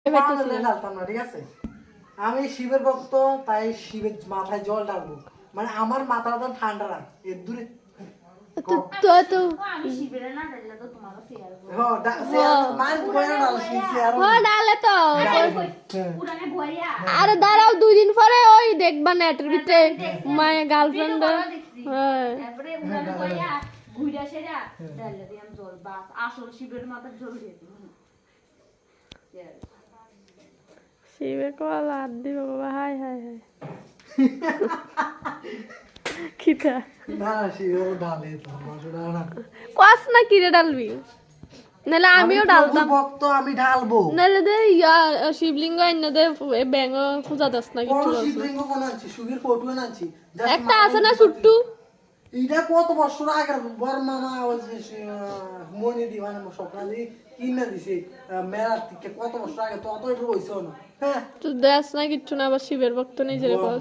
ঢালতাম না, ঠিক আছে? আমি শিবের ভক্ত, তাই শিবের মাথায় জল ঢালবো। মানে আমার মাথাটা ঠান্ডা রাখ এর দূরে। আমি শিবিরে না ডাললে তো তোমার আরে দাঁড়াও 2 দিন পরে ওই দেখবা নেটের ভিতরে মায়ের গার্লফ্রেন্ড তারপরে উড়ানে বইয়া ঘুইরা সেরা ডাললে দিয়াম জল বাস আসল শিবের মাথার জল দিয়ে দিই শিবে কল হাত দিব বাবা, হাই হাই হাই কিটা না শিবের ঢালে তো মাসুরা না। কস না কিরে ডালবি, নাহলে আমিও ডালতাম। ভক্ত আমি ঢালবো। নাহলে দে ইয়া শিবলিঙ্গ আইনা দে ব্যাঙ পূজা দাস না কিছু বড় শিবলিঙ্গ কোন আনছি, সুগীর ফটো আনছি। একটা আছে না ছুট্টু, এটা কত বছর আগের বড় মামা মনি দিবানে সকালে কিনে দিছে মেলার থেকে, কত বছর আগে তো অত এটা হইছে না। হ্যাঁ তুই দেশ না কিচ্ছু না, আবার শিবের ভক্ত নিজের